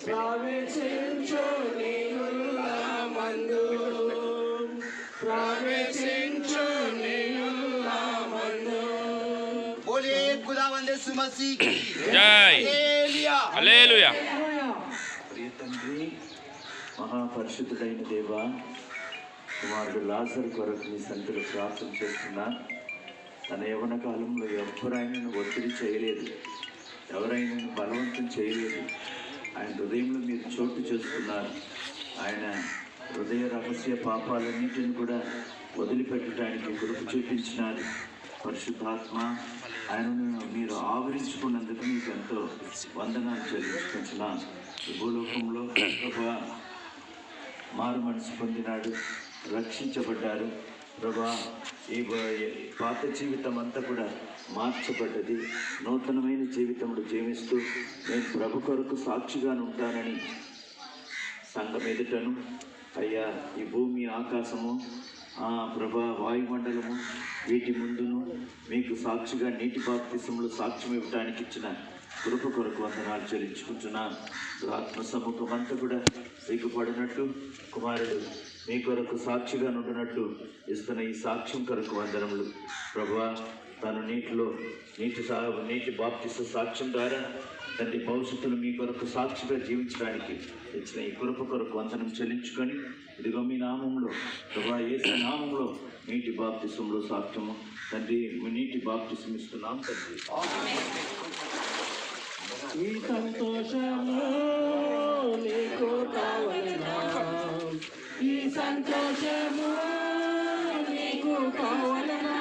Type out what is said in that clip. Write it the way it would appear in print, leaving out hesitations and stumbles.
ప్రవేశించు నీయుల్లమందు, ప్రవేశించు నీయుల్లమందు. बोलिए खुदावंद यीशु मसीह की जय। హల్లెలూయా. ప్రియ తండ్రి, మహాపరిశుద్ధుడైన దేవా, కుమారుడు లాజరు కొరకు నీ సన్నిధిలో ప్రార్థన చేస్తున్నా. తన యవ్వన కాలంలో ఎవరైనా ఒత్తిడి చేయలేదు, ఎవరైనా బలవంతం చేయలేదు. ఆయన హృదయంలో మీరు చోటు చేసుకున్నారు. ఆయన హృదయ రహస్య పాపాలన్నింటిని కూడా వదిలిపెట్టడానికి కృప చూపించినారు. పరిశుద్ధాత్మ, ఆయనను మీరు ఆవరించుకున్నందుకు మీకు ఎంతో వందనాలు చెల్లించుకుంటున్నాను. ఈ భూలోకంలో ప్రభా మారు మనసు పొందినాడు, రక్షించబడ్డారు. ప్రభా ఈ పాత జీవితం అంతా కూడా మార్చబడ్డది. నూతనమైన జీవితంలో జీవిస్తూ నేను ప్రభు కొరకు సాక్షిగాను ఉంటానని సంఘం ఎదుటను, అయ్యా ఈ భూమి ఆకాశము ప్రభా వాయుమండలము వీటి ముందును మీకు సాక్షిగా నీటి బాప్తిసంలో సాక్ష్యం ఇవ్వడానికి ఇచ్చిన కృప కొరకు వందనాలు చెల్లించుకుంటున్నాను. ఆత్మ సముఖం అంతా కూడా సిగ్గుపడినట్టు కుమారుడు మీ కొరకు సాక్షిగా ఉండినట్టు ఇస్తున్న ఈ సాక్ష్యం కొరకు వందనములు. ప్రభువా, తను నీటి బాప్తిస సాక్ష్యం ద్వారా తండ్రి భవిష్యత్తులో మీ కొరకు సాక్షిగా జీవించడానికి ఇచ్చిన ఈ కృప కొరకు వందనం చెల్లించుకొని, ఇదిగో మీ నామంలో ప్రభువా యేసు నామంలో నీటి బాప్తిసంలో సాక్ష్యము తండ్రి నీటి బాప్తిసం ఇస్తున్నాం తండ్రి. ఈ సంతోషము నీకు కావలెనా, ఈ సంతోషము నీకు కావలెనా.